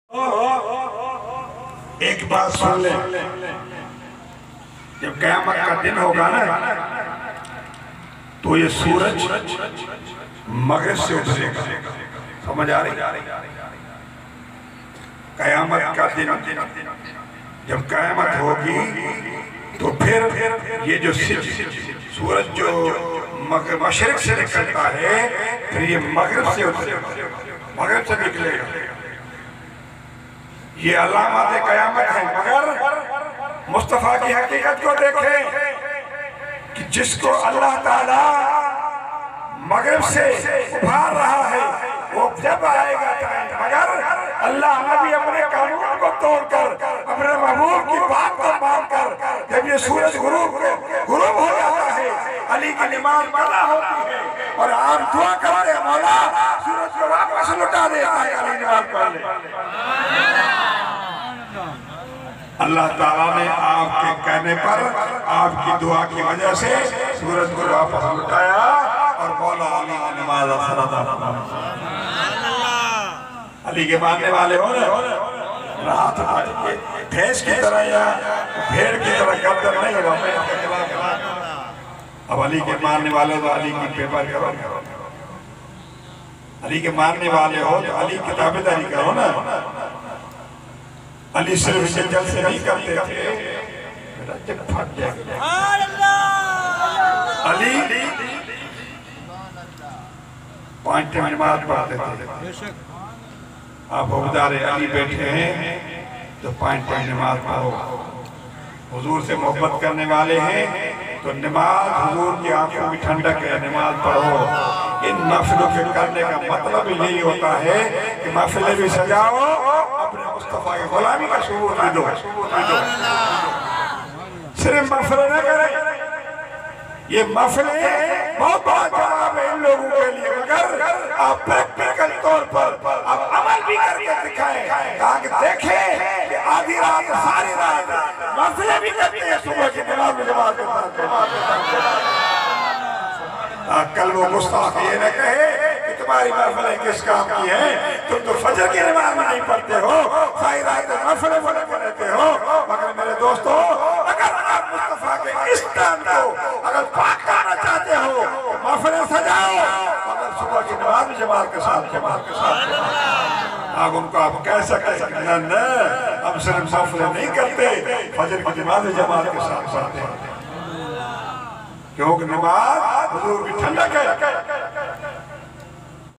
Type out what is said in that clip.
एक बात सुन ले, जब क़यामत का दिन होगा ना तो ये सूरज मगरिब से उतरेगा। समझ आ रही? क़यामत का दिन जब क़यामत होगी तो फिर ये जो सूरज जो मशरिक से निकलता है फिर ये मगरिब से उतरेगा, मगरिब से निकलेगा। ये अलामत क़यामत है। मगर मुस्तफ़ा की हकीकत को देखें कि जिसको अल्लाह ताला मगरिब से उभार रहा है वो जब आएगा टाइम, मगर अल्लाह नबी अपने कानून को तोड़कर अपने महबूब की बात को मानकर जब ये सूरज गुरूब हो जाता है, अली की नमाज पढ़ा होती है और आप दुआ करते हैं मौला सूरज को वापस लौटा देता है, अली नमाज पढ़ ले। अल्लाह ताला ने आपके कहने पर आपकी दुआ की वजह से सूरज को वापस लौटाया और मौला अली की नमाज अदा। अली के मानने वाले हो रात भैंस की तरह या भेड़ की तरह गर्दन नहीं होगा। अब अली के मानने वाले तो अली की पेपर करो, अली के मानने वाले हो तो अली की ताबेदारी करो ना। अली सिर्फ इसे जल से नहीं करते थे, फट जाएगा। अली 5 टाइम नमाज पढ़ते थे। आप हुजूर अली बैठे हैं तो 5 टाइम नमाज पढ़ो। हुजूर से मोहब्बत करने वाले हैं तो नमाज हुजूर की आंखों की ठंडक है, नमाज पढ़ो। इन महफिलों के करने का मतलब यही होता है कि महफिलें भी सजाओ, अपने मुस्तफा की गुलामी का सबूत भी दो। सिर्फ महफिल न करें, ये महफिलें बहुत बड़ा जवाब है इन लोगों के लिए, मगर आप प्रैक्टिकल तौर पर आप अमल भी करके दिखाएं ताकि देखें कि आधी रात सारी रात महफिलें भी करते हैं, सुबह की नमाज में जमात के साथ। कल वो गुस्ताख ये न कहे कि तुम्हारी महफिलें किस काम की हैं, तुम तो फजर की नमाज में नहीं पढ़ते हो, सारी रात महफिलें पढ़ते रहते हो। मगर मेरे दोस्तों, अगर आप मुस्तफा के इस टाइम को अगर पाक करना चाहते हो तो महफिलें सजाओ, मगर सुबह की नमाज में जमात के साथ आप उनको आप कह सकते हैं न हम सिर्फ महफिलें नहीं करते, फजर की नमाज में जमात के साथ पढ़ते हैं, क्योंकि नमाज हुजूर की ठंडक है।